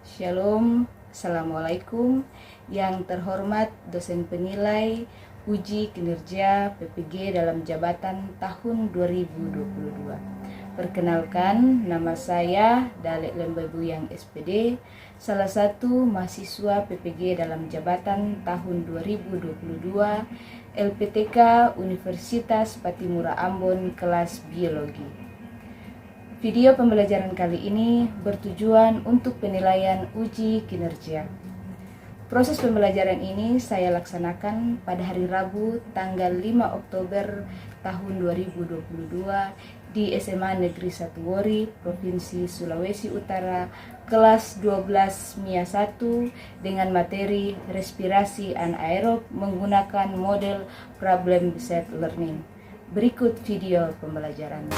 Shalom, Assalamualaikum. Yang terhormat dosen penilai uji kinerja PPG dalam jabatan tahun 2022. Perkenalkan, nama saya Dalek Lembebuyang SPD, salah satu mahasiswa PPG dalam jabatan tahun 2022 LPTK Universitas Patimura Ambon kelas Biologi. Video pembelajaran kali ini bertujuan untuk penilaian uji kinerja. Proses pembelajaran ini saya laksanakan pada hari Rabu tanggal 5 Oktober tahun 2022 di SMA Negeri 1 Wori, Provinsi Sulawesi Utara, kelas 12 MIA 1 dengan materi respirasi anaerob menggunakan model problem based learning. Berikut video pembelajaran.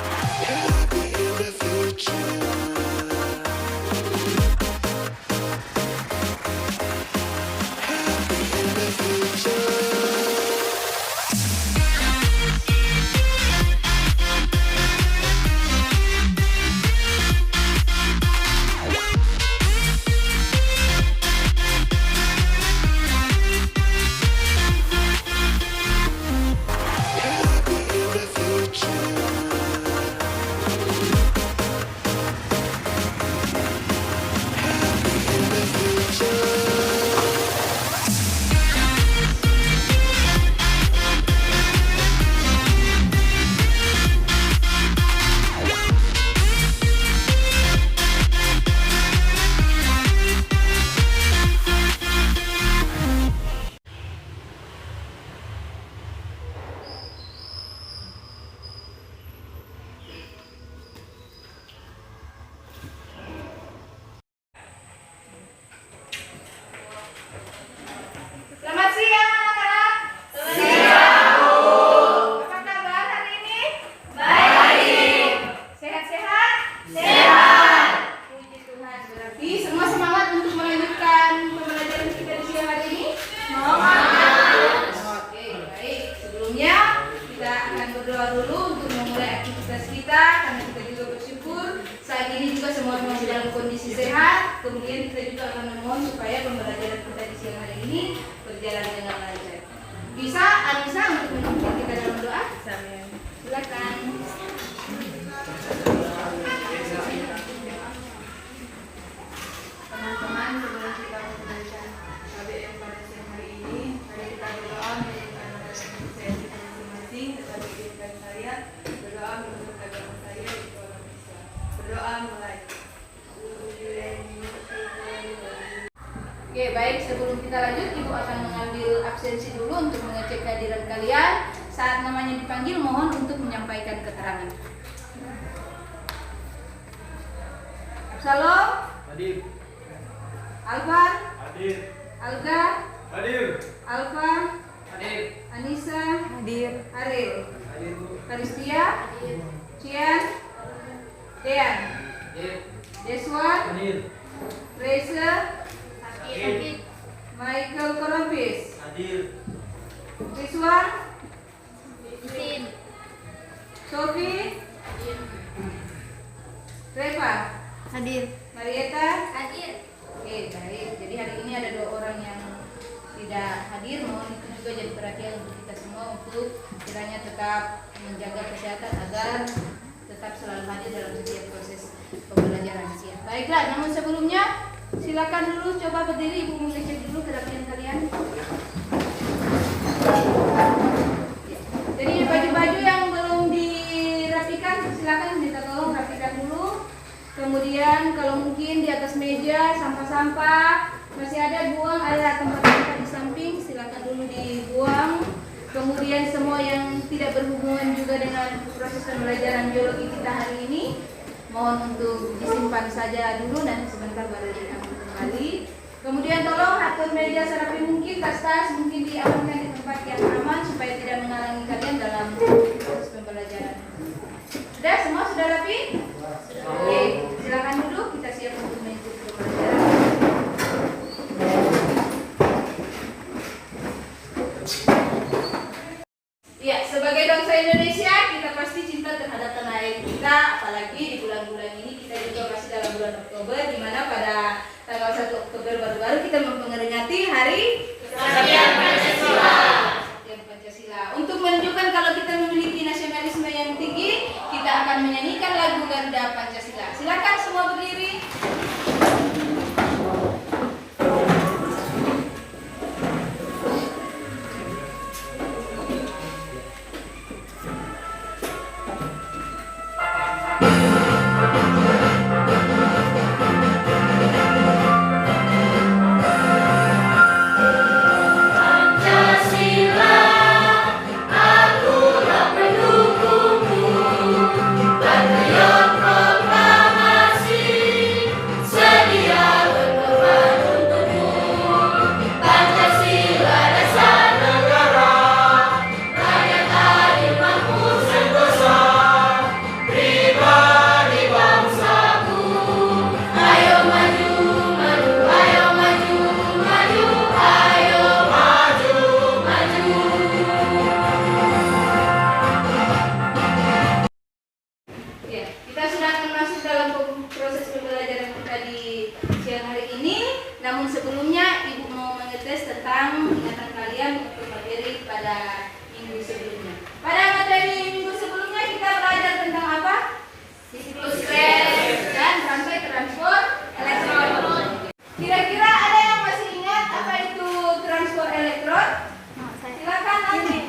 Selamat siang anak-anak. Siang, Bu. Apa kabar hari ini? Baik. Sehat-sehat? Sehat. Puji Tuhan. Berarti semua semangat untuk melanjutkan pembelajaran kita di siang hari ini? Semangat. Oke, baik. Sebelumnya kita akan berdoa dulu untuk memulai aktivitas kita karena kita juga bersyukur saat ini juga semua masih dalam kondisi sehat. Kemudian kita juga akan memohon supaya pembelajaran kita di siang hari ini berjalan dengan lancar. Bisa Anissa untuk memimpin kita dalam doa? Silakan. Teman-teman, sebelum kita membaca KBM pada siang hari ini, mari kita berdoa menurut saya kita masing-masing, tetapi izinkan saya berdoa menurut agama saya yaitu orang Islam. Berdoa mulai. Oke, baik, sebelum kita lanjut, Ibu akan mengambil absensi dulu untuk mengecek kehadiran kalian. Saat namanya dipanggil, mohon untuk menyampaikan keterangan. Absalom, Hadir. Alvan, Hadir. Alga, Hadir. Alfa, Hadir. Anissa, Hadir. Aril, Hadir, Bu. Karistia, Cian, Dean, Hadir. Deswan, Hadir. Reza, Hadir. Michael Korompis, Hadir. Rizwan, Sofi, Reva, Hadir. Marieta. Hadir. Oke, baik. Jadi hari ini ada 2 orang yang tidak hadir. Mohon itu juga jadi perhatian untuk kita semua untuk kiranya tetap menjaga kesehatan agar tetap selalu hadir dalam setiap proses pembelajaran siang. Baiklah, namun sebelumnya silakan dulu coba berdiri, Ibu mengecek dulu kerapian kalian. Jadi baju-baju yang belum dirapikan silakan minta tolong rapikan dulu. Kemudian kalau mungkin di atas meja sampah-sampah masih ada, buang, ada tempat sampah di samping, silakan dulu dibuang. Kemudian semua yang tidak berhubungan juga dengan proses pembelajaran biologi kita hari ini, mohon untuk disimpan saja dulu dan sebentar baru diambil kembali. Kemudian tolong atur meja serapi mungkin, tas-tas mungkin diamankan di tempat yang aman supaya tidak menghalangi kalian dalam proses pembelajaran. Sudah, semua sudah rapi? Oke, silakan duduk, kita siap untuk mengikuti pembelajaran. Ya, sebagai bangsa Indonesia kita pasti cinta terhadap tanah air kita, apalagi di bulan-bulan ini kita juga masih dalam bulan Oktober, di mana pada tanggal 1 Hari Kesaktian Pancasila. Kesaktian Pancasila. Untuk menunjukkan kalau kita memiliki nasionalisme yang tinggi, kita akan menyanyikan lagu Garuda Pancasila. Silakan semua berdiri. Ya, kita sudah akan masuk dalam proses pembelajaran kita di siang hari ini. Namun sebelumnya Ibu mau mengetes tentang ingatan kalian untuk materi pada minggu sebelumnya. Pada materi minggu sebelumnya kita belajar tentang apa? Siklus stres dan transport elektron. Kira-kira ada yang masih ingat apa itu transport elektron? Silakan nanti.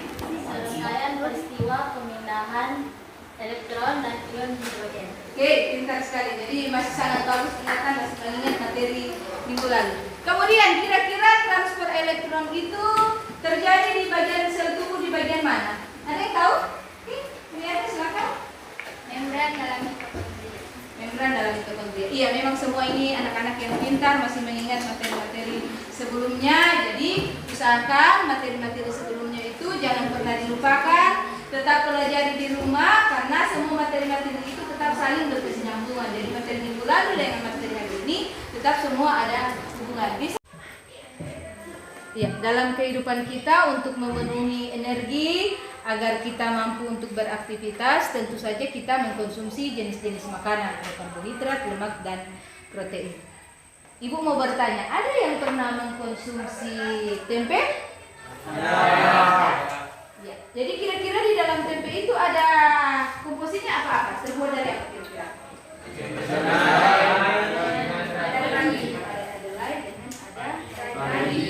Serangkaian peristiwa pemindahan elektron dan ion hidrogen. Oke, pintar sekali. Jadi masih sangat bagus ingatan, masih mengingat materi minggu lalu. Kemudian kira-kira transport elektron itu terjadi di bagian sel tubuh di bagian mana? Ada yang tahu? Oke, lihat silakan. Membran dalam mitokondria. Membran dalam mitokondria. Iya, memang semua ini anak-anak yang pintar masih mengingat materi-materi sebelumnya. Jadi usahakan materi-materi sebelumnya itu jangan pernah dilupakan. Tetap pelajari di rumah karena semua materi-materi itu tetap saling berkesinambungan. Jadi materi minggu lalu dengan materi hari ini tetap semua ada hubungan. Bisa? Ya, dalam kehidupan kita untuk memenuhi energi agar kita mampu untuk beraktivitas, tentu saja kita mengkonsumsi jenis-jenis makanan, karbohidrat, lemak, dan protein. Ibu mau bertanya, ada yang pernah mengkonsumsi tempe? Ya, jadi kira-kira di dalam tempe itu ada komposisinya apa-apa? Terbuat dari apa kira-kira? Ada ragi, ada kedelai dengan ada ragi.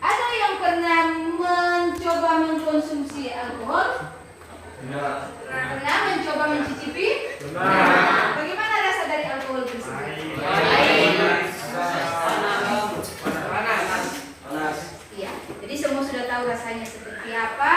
Ada yang pernah mencoba mengkonsumsi alkohol? Pernah mencoba mencicipi? Bagaimana rasa dari alkohol tersebut? Iya, jadi semua sudah tahu rasanya seperti apa.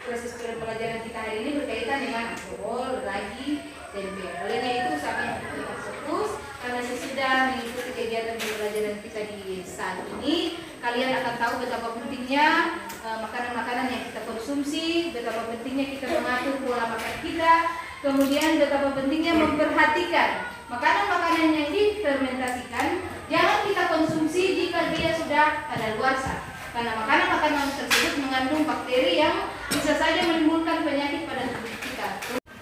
Proses pembelajaran kita hari ini berkaitan dengan alkohol, ragi, tempe. Olehnya itu usahakan kita fokus karena sesudah mengikuti kegiatan pembelajaran kita di saat ini, kalian akan tahu betapa pentingnya makanan-makanan yang kita konsumsi, betapa pentingnya kita mengatur pola makan kita, kemudian betapa pentingnya memperhatikan makanan-makanan yang difermentasikan jangan kita konsumsi jika dia sudah kadaluarsa. Karena makanan-makanan tersebut mengandung bakteri yang bisa saja menimbulkan penyakit pada tubuh kita.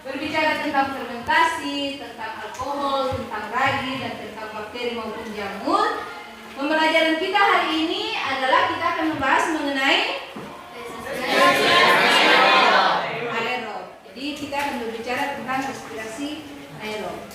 Berbicara tentang fermentasi, tentang alkohol, tentang ragi, dan tentang bakteri maupun jamur, pembelajaran kita hari ini adalah kita akan membahas mengenai aerob. Jadi kita akan berbicara tentang respirasi aerob.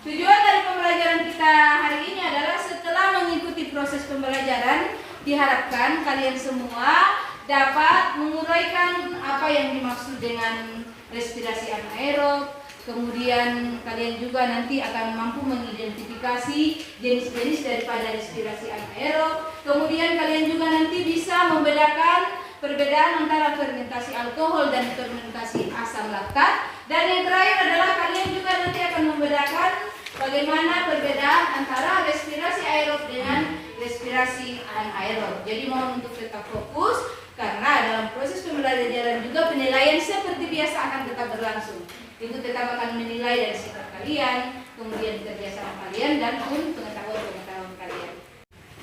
Tujuan dari pembelajaran kita hari ini adalah setelah mengikuti proses pembelajaran, diharapkan kalian semua dapat menguraikan apa yang dimaksud dengan respirasi anaerob. Kemudian kalian juga nanti akan mampu mengidentifikasi jenis-jenis daripada respirasi anaerob. Kemudian kalian juga nanti bisa membedakan perbedaan antara fermentasi alkohol dan fermentasi asam laktat. Dan yang terakhir adalah kalian juga nanti akan membedakan bagaimana perbedaan antara respirasi aerob dengan respirasi anaerob. Jadi mohon untuk tetap fokus karena dalam proses pembelajaran juga penilaian seperti biasa akan tetap berlangsung. Ibu tetap akan menilai dari sikap kalian, kemudian kerjasama kalian dan pun pengetahuan kalian.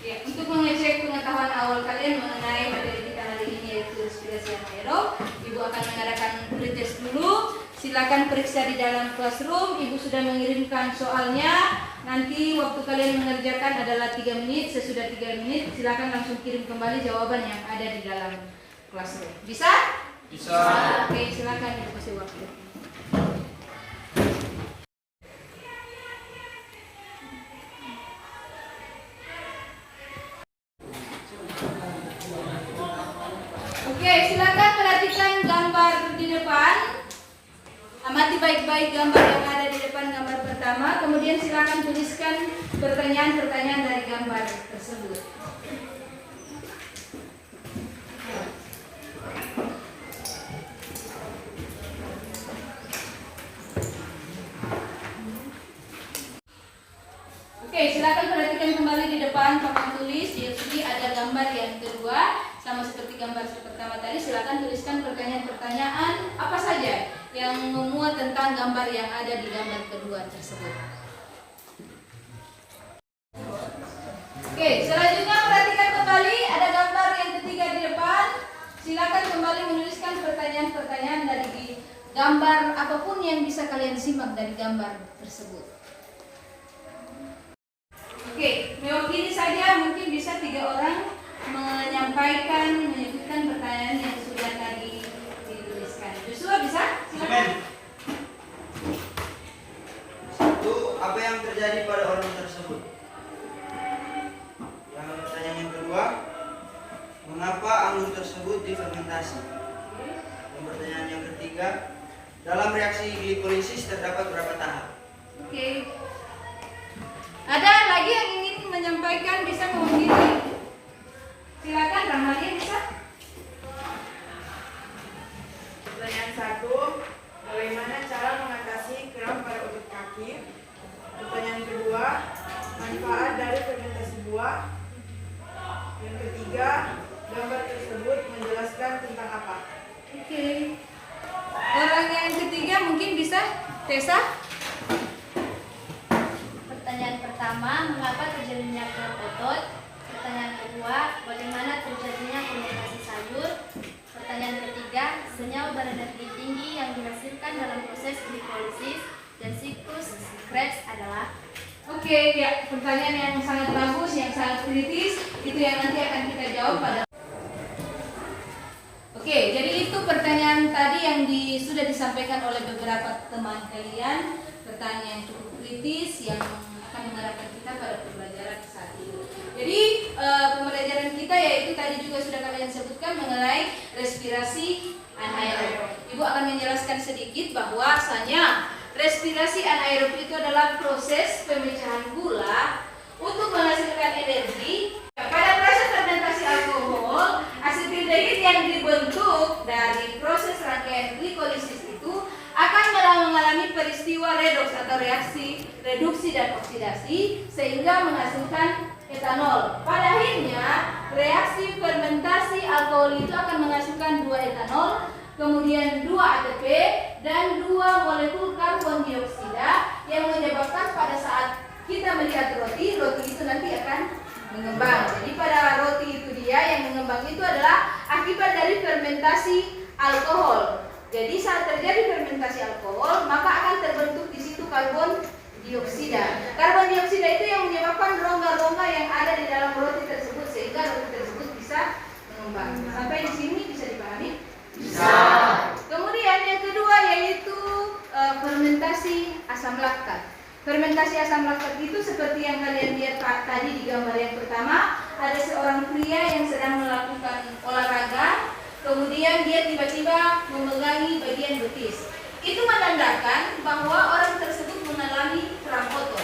Ya, untuk mengecek pengetahuan awal kalian mengenai materi kita hari ini yaitu respirasi anaerob, Ibu akan mengadakan pretest dulu. silakan periksa di dalam classroom. Ibu sudah mengirimkan soalnya. Nanti waktu kalian mengerjakan adalah 3 menit. Sesudah 3 menit silakan langsung kirim kembali jawaban yang ada di dalam classroom. Bisa? Bisa. Oke, silakan Ibu kasih waktu. Oke, silakan perhatikan gambar di depan. Amati baik-baik gambar yang ada di depan gambar pertama. Kemudian silakan tuliskan pertanyaan-pertanyaan dari gambar tersebut. Oke, silakan perhatikan kembali di depan papan tulis. Di sini ada gambar yang kedua. Sama seperti gambar pertama tadi, silakan tuliskan pertanyaan-pertanyaan apa saja yang memuat tentang gambar yang ada di gambar kedua tersebut. Oke, selanjutnya perhatikan kembali ada gambar yang ketiga di depan. Silakan kembali menuliskan pertanyaan-pertanyaan dari gambar apapun yang bisa kalian simak dari gambar tersebut. Oke, mewakili saja mungkin bisa 3 orang menyebutkan pertanyaan yang sudah tadi dituliskan. Joshua bisa? Silakan. Satu, apa yang terjadi pada orang tersebut? Yang pertanyaan yang kedua, mengapa anggur tersebut difermentasi? Dan pertanyaan yang ketiga, dalam reaksi glikolisis terdapat berapa tahap? Oke. Ada lagi yang ingin menyampaikan, bisa mewakili? Silakan, Rahmalia bisa. Pertanyaan 1, bagaimana cara mengatasi kram pada otot kaki? Pertanyaan kedua, manfaat dari fermentasi buah. Yang ketiga, gambar tersebut menjelaskan tentang apa? Oke. Orang yang ketiga mungkin bisa, Tessa. Pertanyaan pertama, mengapa terjadinya kram otot? Pertanyaan kedua, bagaimana terjadinya fermentasi sayur? Pertanyaan ketiga, senyawa berenergi tinggi yang dihasilkan dalam proses glikolisis dan siklus Krebs adalah? Oke, ya, pertanyaan yang sangat bagus, yang sangat kritis, itu yang nanti akan kita jawab pada. Oke, jadi itu pertanyaan tadi yang sudah disampaikan oleh beberapa teman kalian, pertanyaan yang cukup kritis yang akan mengarahkan kita pada pembelajaran saat ini. Jadi pembelajaran kita yaitu tadi juga sudah kalian sebutkan mengenai respirasi anaerob. Ibu akan menjelaskan sedikit bahwasanya respirasi anaerob itu adalah proses pemecahan gula untuk menghasilkan energi. Pada proses fermentasi alkohol, asetildehid yang dibentuk dari proses rangkaian glikolisis itu akan mengalami peristiwa redoks atau reaksi reduksi dan oksidasi sehingga menghasilkan etanol. Pada akhirnya, reaksi fermentasi alkohol itu akan menghasilkan 2 etanol, kemudian 2 ATP dan 2 molekul karbon dioksida yang menyebabkan pada saat kita melihat roti itu nanti akan mengembang. Jadi pada roti itu dia yang mengembang itu adalah akibat dari fermentasi alkohol. Jadi saat terjadi fermentasi alkohol, maka akan terbentuk di situ karbon dioksida. Karbon dioksida itu yang menyebabkan rongga-rongga yang ada di dalam roti tersebut sehingga roti tersebut bisa mengembang. Sampai di sini bisa dipahami? Bisa. Kemudian yang kedua yaitu fermentasi asam laktat. Fermentasi asam laktat itu seperti yang kalian lihat tadi di gambar yang pertama, ada seorang pria yang sedang melakukan olahraga, kemudian dia tiba-tiba memegangi bagian betis. Itu menandakan bahwa orang tersebut mengalami kram otot,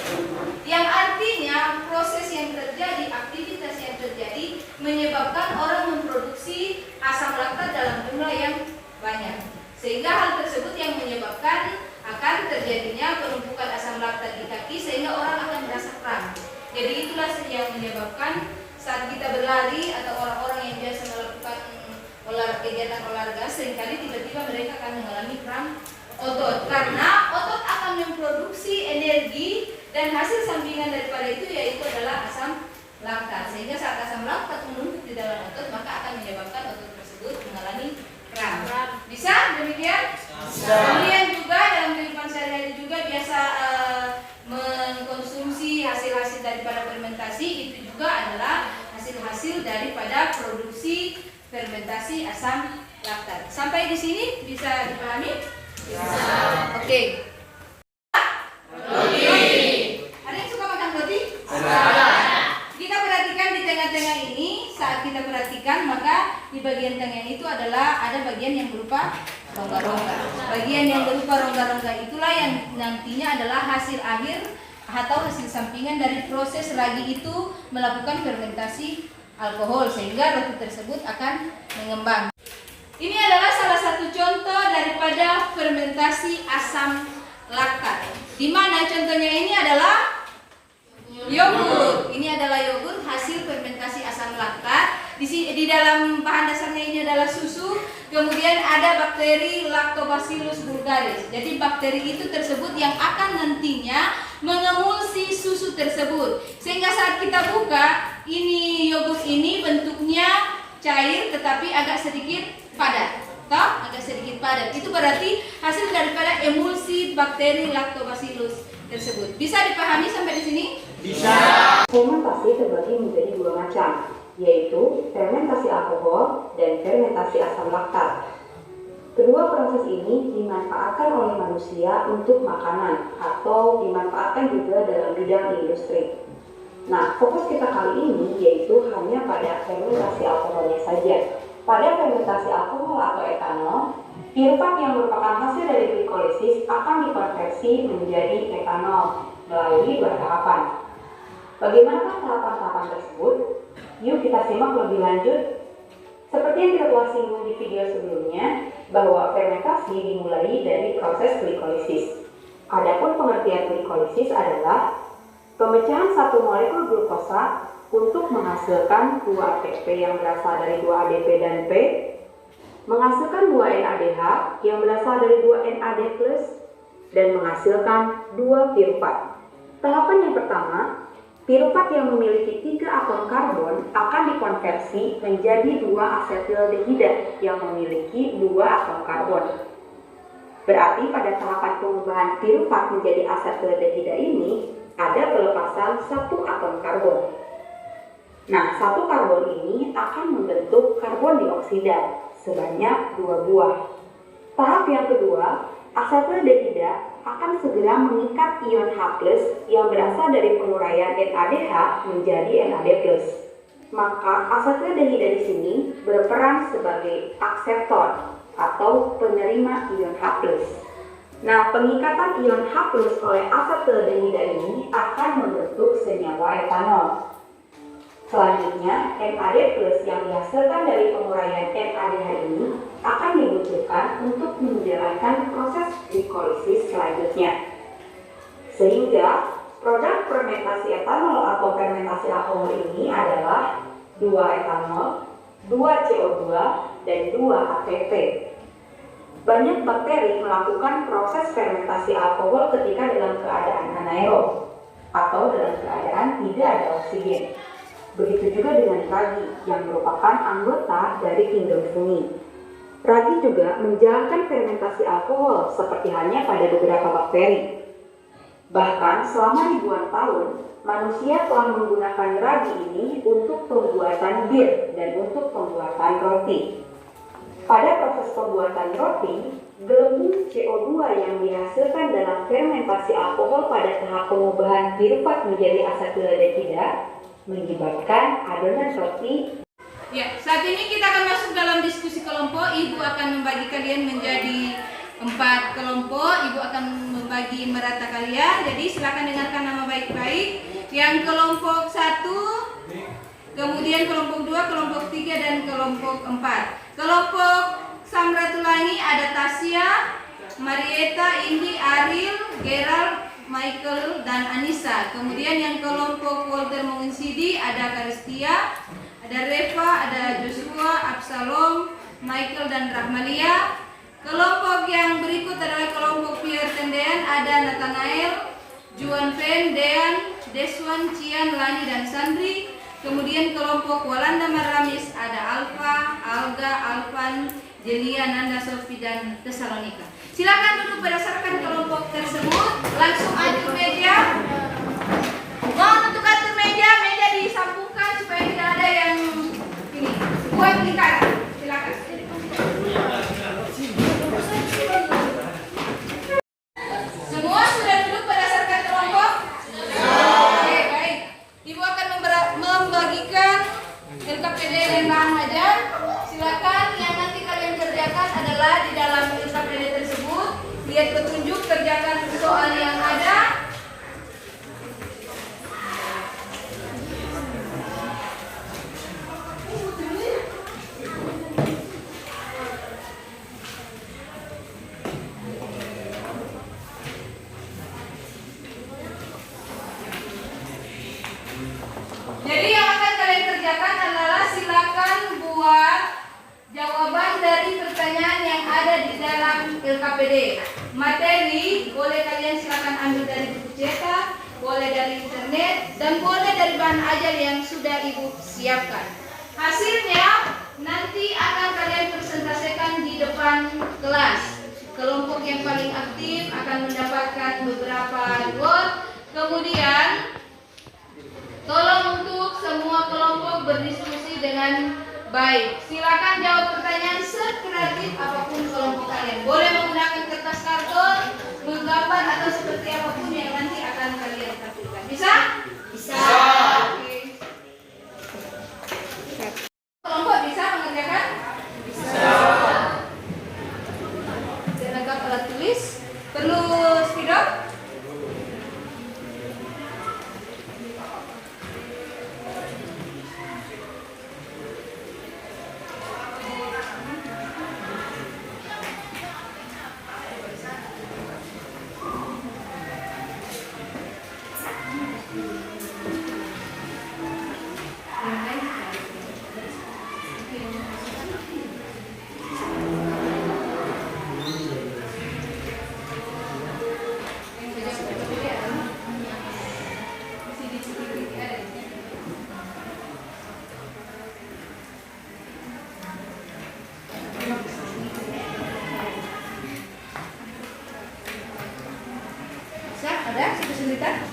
yang artinya proses yang terjadi, aktivitas yang terjadi menyebabkan orang memproduksi asam laktat dalam jumlah yang banyak, sehingga hal tersebut yang menyebabkan akan terjadinya penumpukan asam laktat di kaki sehingga orang akan merasa kram. Jadi itulah yang menyebabkan saat kita berlari atau orang-orang yang biasa melakukan kegiatan olahraga seringkali tiba-tiba mereka akan mengalami kram otot karena otot akan memproduksi energi dan hasil sampingan daripada itu yaitu adalah asam laktat, sehingga saat asam laktat menumpuk di dalam otot maka akan menyebabkan otot tersebut mengalami kram. Bisa demikian? Bisa. Kemudian juga sehari-hari juga biasa mengkonsumsi hasil-hasil daripada fermentasi, itu juga adalah hasil-hasil daripada produksi fermentasi asam laktat. Sampai di sini bisa dipahami? Bisa. Oke. Ada yang suka makan roti? Kita perhatikan di tengah-tengah ini, saat kita perhatikan maka di bagian tengah itu adalah ada bagian yang berupa rongga-rongga. Bagian yang berupa rongga-rongga itulah yang nantinya adalah hasil akhir atau hasil sampingan dari proses ragi itu melakukan fermentasi alkohol sehingga roti tersebut akan mengembang. Ini adalah salah satu contoh daripada fermentasi asam laktat. Di mana contohnya ini adalah yogurt. Ini adalah yogurt hasil fermentasi asam laktat. Di dalam bahan dasarnya ini adalah susu, kemudian ada bakteri Lactobacillus bulgaris. Jadi bakteri itu tersebut yang akan nantinya mengemulsi susu tersebut. Sehingga saat kita buka, ini yogurt ini bentuknya cair tetapi agak sedikit padat. Toh, agak sedikit padat. Itu berarti hasil daripada emulsi bakteri Lactobacillus tersebut. Bisa dipahami sampai di sini? Bisa. Fermentasi terbagi menjadi dua macam, yaitu fermentasi alkohol dan fermentasi asam laktat. Kedua proses ini dimanfaatkan oleh manusia untuk makanan atau dimanfaatkan juga dalam bidang industri. Nah, fokus kita kali ini yaitu hanya pada fermentasi alkoholnya saja. Pada fermentasi alkohol atau etanol, piruvat yang merupakan hasil dari glikolisis akan dikonversi menjadi etanol melalui dua tahapan. Bagaimana tahapan-tahapan tersebut? Yuk kita simak lebih lanjut. Seperti yang kita telah singgung di video sebelumnya, bahwa fermentasi dimulai dari proses glikolisis. Adapun pengertian glikolisis adalah pemecahan satu molekul glukosa untuk menghasilkan 2 ATP yang berasal dari 2 ADP dan P, menghasilkan 2 NADH yang berasal dari 2 NAD+, dan menghasilkan 2 piruvat. Tahapan yang pertama, piruvat yang memiliki 3 atom karbon akan dikonversi menjadi 2 asetildehida yang memiliki 2 atom karbon. Berarti pada tahapan pengubahan piruvat menjadi asetildehida ini ada pelepasan 1 atom karbon. Nah, 1 karbon ini akan membentuk karbon dioksida sebanyak 2 buah. Tahap yang kedua, asetildehida akan segera mengikat ion H+ yang berasal dari penguraian NADH menjadi NAD+. Maka asetildehida di sini berperan sebagai akseptor atau penerima ion H+. Nah, pengikatan ion H+ oleh asetildehida ini akan membentuk senyawa etanol. Selanjutnya, NAD+ yang dihasilkan dari penguraian NADH ini akan dibutuhkan untuk menjalankan proses glikolisis selanjutnya. Sehingga, produk fermentasi etanol atau fermentasi alkohol ini adalah 2 etanol, 2 CO2, dan 2 ATP. Banyak bakteri melakukan proses fermentasi alkohol ketika dalam keadaan anaerob atau dalam keadaan tidak ada oksigen. Begitu juga dengan ragi yang merupakan anggota dari kingdom fungi. Ragi juga menjalankan fermentasi alkohol seperti halnya pada beberapa bakteri. Bahkan selama ribuan tahun, manusia telah menggunakan ragi ini untuk pembuatan bir dan untuk pembuatan roti. Pada proses pembuatan roti, gelembung CO2 yang dihasilkan dalam fermentasi alkohol pada tahap pengubahan piruvat menjadi asetildehida menyebabkan adonan roti. Ya, saat ini kita akan masuk dalam diskusi kelompok. Ibu akan membagi kalian menjadi 4 kelompok. Ibu akan membagi merata kalian. Jadi silakan dengarkan nama baik-baik. Yang kelompok 1, kemudian kelompok 2, kelompok 3, dan kelompok 4. Kelompok Samratulangi ada Tasya, Marieta, Indi, Ariel, Gerald, Michael, dan Anissa. Kemudian yang kelompok Walter Menginsidi ada Karistia, ada Reva, ada Joshua, Absalom, Michael, dan Rahmalia. Kelompok yang berikut adalah kelompok Pierre Tendean, ada Nathanael, Juan Fen, Dean, Deswan, Cian, Lani, dan Sandri. Kemudian kelompok Walanda Maramis ada Alfa, Alga, Alvan, Jelia, Nanda, Sofi, dan Tesalonika. Silakan duduk berdasarkan kelompok tersebut. Langsung atur meja. Mohon untuk atur meja, meja disambungkan supaya tidak ada yang ini buat lingkaran. Silakan. Semua sudah duduk berdasarkan kelompok? Oke, baik. Ibu akan membagikan LKPD dan bahan ajar. Silakan, yang nanti kalian kerjakan adalah di dalam LKPD tersebut. Lihat petunjuk, kerjakan soal yang ada. Jadi yang akan kalian kerjakan adalah silakan buat jawaban dari pertanyaan yang ada di dalam LKPD. Materi boleh kalian silakan ambil dari buku cetak, boleh dari internet, dan boleh dari bahan ajar yang sudah ibu siapkan. Hasilnya nanti akan kalian presentasikan di depan kelas. Kelompok yang paling aktif akan mendapatkan beberapa reward. Kemudian tolong untuk semua kelompok berdiskusi dengan baik. Silakan jawab pertanyaan sekreatif apapun kelompok kalian. Boleh menggunakan kertas karton, menggambar atau seperti apapun yang nanti akan kalian tampilkan. Bisa? Bisa. Oke. Kelompok bisa mengerjakan? Bisa. Lengkap alat tulis. Perlu spidol? Ada kesulitan?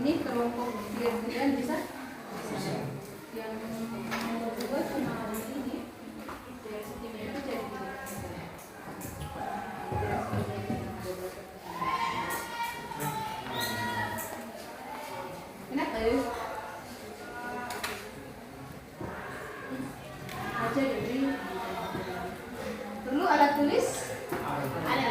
Ini kelompok kalian bisa? Yang kedua cuma ini. Dari segi mereka jadi kenapa ya? Aja dari perlu alat tulis? Ada.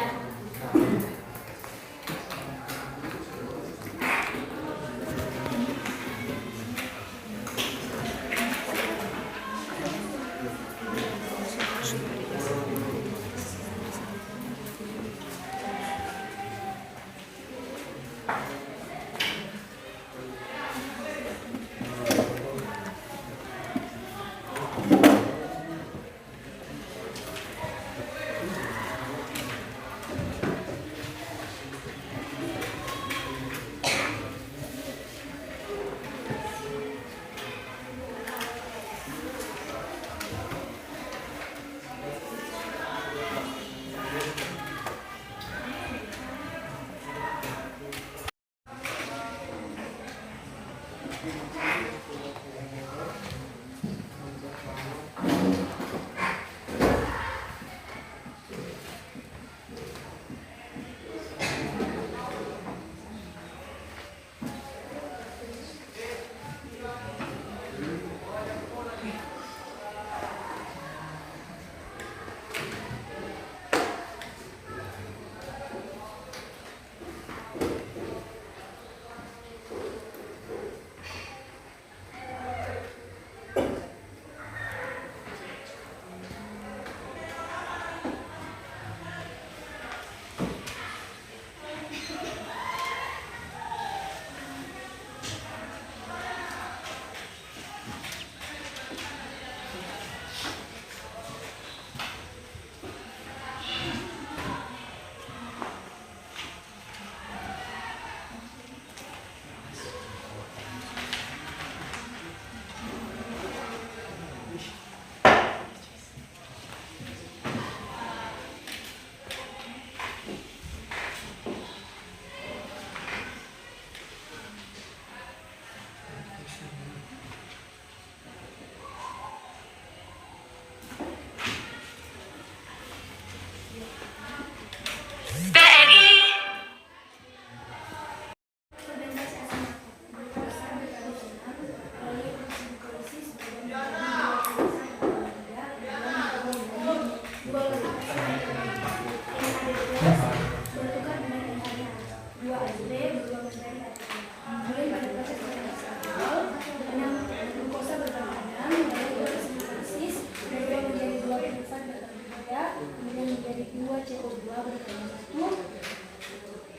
dua ASB berubah menjadi ATP. Kemudian pada proses fermentasi alkohol, benang glukosa berpadam menjadi dua sintesis, berubah menjadi dua pirufat berkarbon 3, kemudian menjadi 2 CO2 berkarbon 1,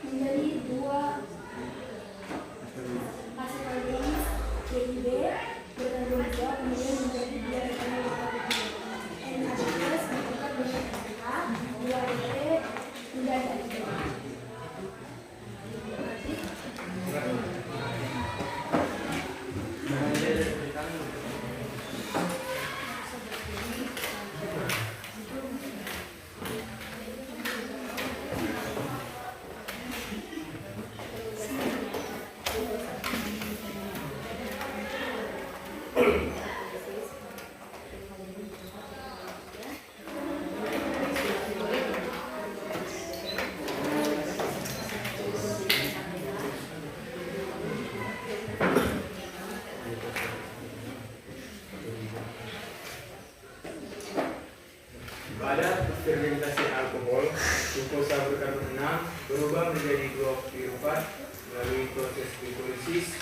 menjadi 2 asetaldehyid CIB berkarbon 2, kemudian menjadi 2 etanol berkarbon 3. NAD+ bertukar dengan NH, 2 ADP, tidak ada ADP. Pada fermentasi alkohol, glukosa berkarbon 6 berubah menjadi 2 pirufat melalui proses glikolisis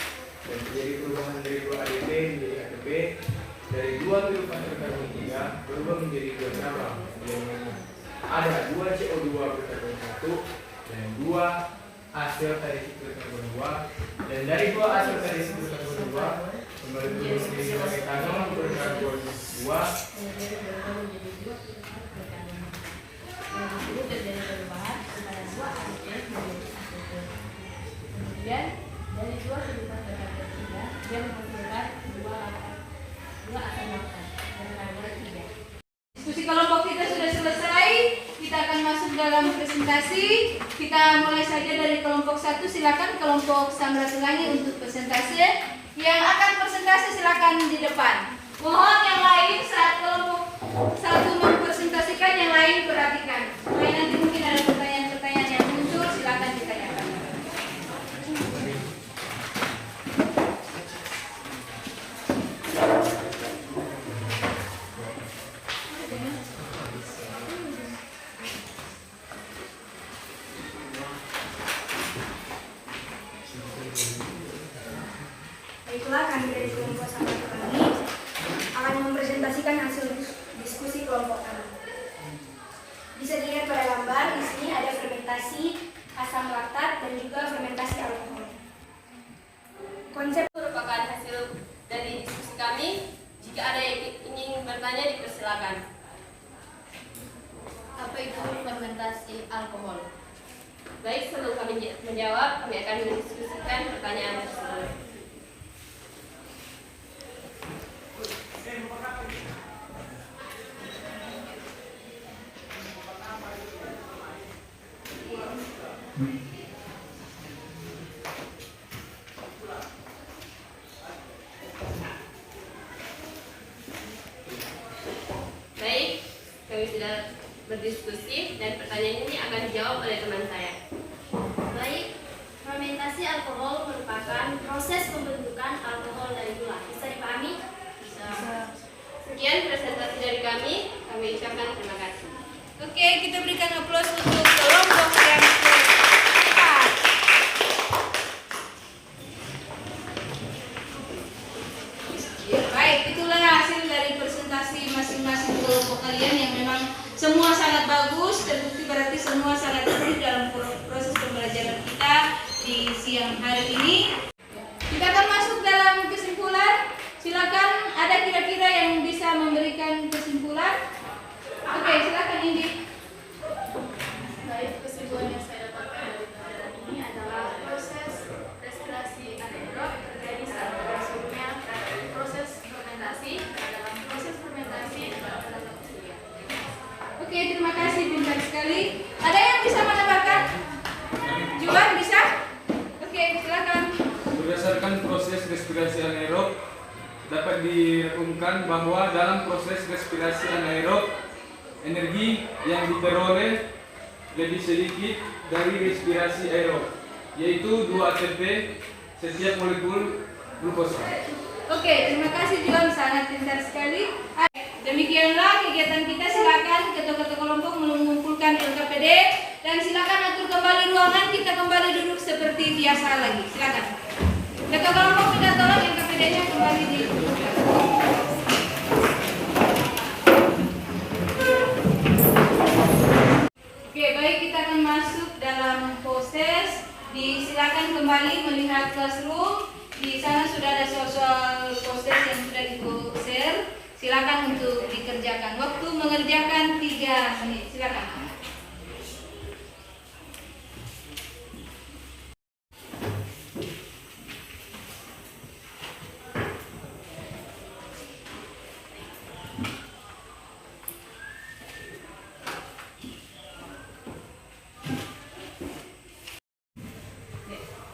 dan terjadi perubahan dari 2 ADP menjadi ATP. Dari 2 pirufat berkarbon 3 berubah menjadi 2 cabang, yang ada 2 CO2 berkarbon 1 dan 2 asetaldehyid berkarbon 2, dan dari 2 asetaldehyid berkarbon 2 kembali berubah menjadi 2 etanol berkarbon 2. Terjadi perubahan antara 2 ADP menjadi ATP. Kemudian dari 2 pirufat berkarbon 3 dia menghasilkan 2 asam laktat berkarbon 3. Diskusi kelompok kita sudah selesai. Kita akan masuk dalam presentasi. Kita mulai saja dari kelompok 1. Silakan kelompok Samratulangi untuk presentasi. Yang akan presentasi silakan di depan. Mohon yang lain saat kelompok 1 mempresentasikan, yang lain perhatikan. Supaya nanti mungkin ada pertanyaan-pertanyaan yang muncul, silakan ditanyakan. Baiklah, kami dari kelompok Samratulangi akan mempresentasikan hasil diskusi kelompok kami. Bisa dilihat pada gambar, di sini ada fermentasi asam laktat dan juga fermentasi alkohol. Konsep Merupakan hasil dari diskusi kami. Jika ada yang ingin bertanya, dipersilakan. Apa itu fermentasi alkohol? Baik, sebelum kami menjawab, kami akan mendiskusikan pertanyaan tersebut. Baik, kami sudah berdiskusi dan pertanyaan ini akan dijawab oleh teman saya. Baik, fermentasi alkohol merupakan proses pembentukan alkohol dari gula. Bisa dipahami? Bisa. Sekian presentasi dari kami ucapkan terima kasih. Oke, kita berikan aplaus untuk kelompok yang keempat. Baik, itulah hasil dari presentasi masing-masing kelompok kalian yang memang semua sangat bagus, terbukti berarti semua sangat aktif dalam proses pembelajaran kita di siang hari ini. Kita akan masuk dalam kesimpulan. Silakan, ada kira-kira yang bisa memberikan kesimpulan? Oke, silakan Indi. Baik, kesimpulan yang saya dapatkan dari pelajaran ini adalah proses respirasi anaerob terjadi saat berlangsungnya proses fermentasi. Dalam proses fermentasi adalah bakteria. Oke, terima kasih, pintar sekali. Ada yang bisa menambahkan? Juan bisa? Oke, silakan. Berdasarkan proses respirasi anaerob, dapat dirangkumkan bahwa dalam proses respirasi anaerob, energi yang diperoleh lebih sedikit dari respirasi aerob, yaitu 2 ATP setiap molekul glukosa. Oke, terima kasih Juan, sangat pintar sekali. Demikianlah kegiatan kita. Silakan ketua-ketua kelompok mengumpulkan LKPD Dan silakan atur kembali ruangan, kita kembali duduk seperti biasa lagi. Silakan. Ketua kelompok minta tolong yang KPD-nya kembali di. Oke, baik, kita akan masuk dalam proses. Silakan kembali melihat classroom. Di sana sudah ada soal proses yang sudah Ibu share. Silakan untuk dikerjakan. Waktu mengerjakan 3 menit. Silakan.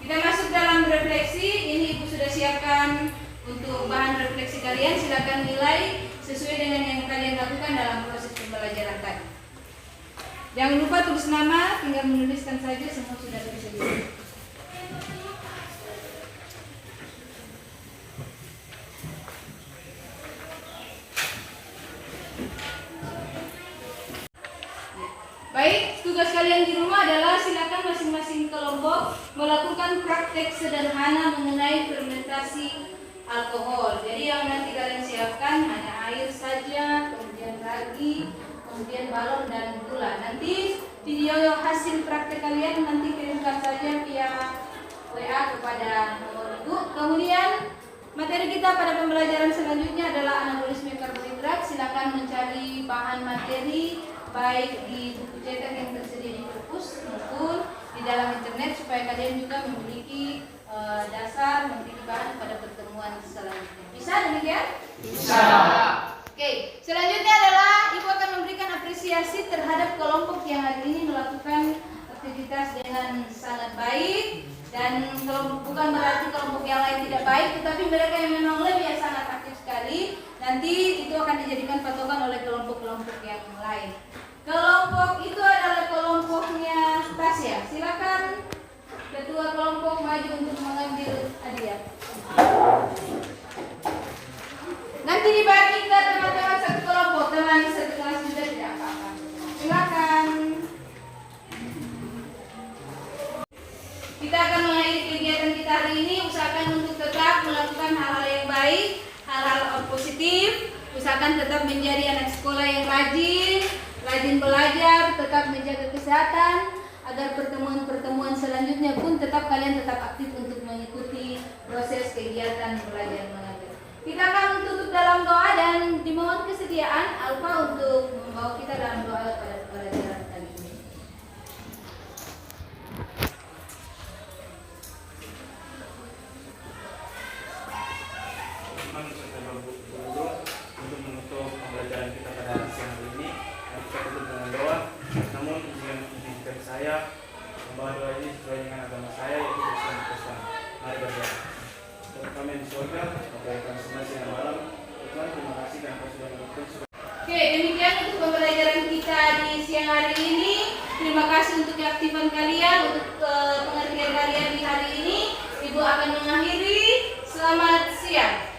Kita masuk dalam refleksi. Ini Ibu sudah siapkan untuk bahan refleksi kalian. Silakan nilai sesuai dengan yang kalian lakukan dalam proses pembelajaran tadi. Jangan lupa tulis nama, tinggal menuliskan saja, semua sudah tersedia. Baik, tugas kalian di rumah adalah silakan masing-masing kelompok melakukan praktek sederhana mengenai fermentasi alkohol. Jadi yang nanti kalian siapkan hanya air saja, kemudian ragi, kemudian balon dan gula. Nanti video hasil praktek kalian nanti kirimkan saja via WA kepada nomor Ibu. Kemudian materi kita pada pembelajaran selanjutnya adalah anabolisme karbohidrat. Silakan mencari bahan materi baik di buku cetak yang tersedia di perpus maupun di dalam internet supaya kalian juga memiliki dasar, memiliki bahan pada pertemuan selanjutnya. Bisa demikian? Bisa. Oke, selanjutnya adalah Ibu akan memberikan apresiasi terhadap kelompok yang hari ini melakukan aktivitas dengan sangat baik. Dan bukan berarti kelompok yang lain tidak baik, tetapi mereka yang memang lebih sangat aktif sekali, nanti itu akan dijadikan patokan oleh kelompok-kelompok yang lain. Kelompok itu adalah kelompoknya Tasya. Silakan ketua kelompok maju untuk mengambil hadiah. Nanti dibagi ke teman-teman satu kelompok, teman satu kelas juga tidak apa-apa. Silakan. Kita akan mengakhiri kegiatan kita hari ini. Usahakan untuk tetap melakukan hal-hal yang baik, hal-hal positif. Usahakan tetap menjadi anak sekolah yang rajin belajar, tetap menjaga kesehatan, agar pertemuan-pertemuan selanjutnya pun kalian tetap aktif untuk mengikuti proses kegiatan belajar mengajar. Kita akan tutup dalam doa dan dimohon kesediaan Alfa untuk membawa kita dalam doa pada pelajaran kali ini. Untuk menutup pembelajaran kita pada siang hari ini, kita tutup dengan doa. Namun izinkan saya membawa doa ini sesuai dengan agama saya, yaitu Kristen. Mari berdoa. Bapa kami di surga, Bapa yang kami sembah siang dan malam. Tuhan, terima kasih karena Kau sudah menonton. Oke, demikian untuk pembelajaran kita di siang hari ini. Terima kasih untuk keaktifan kalian, untuk pengertian kalian di hari ini. Ibu akan mengakhiri. Selamat siang.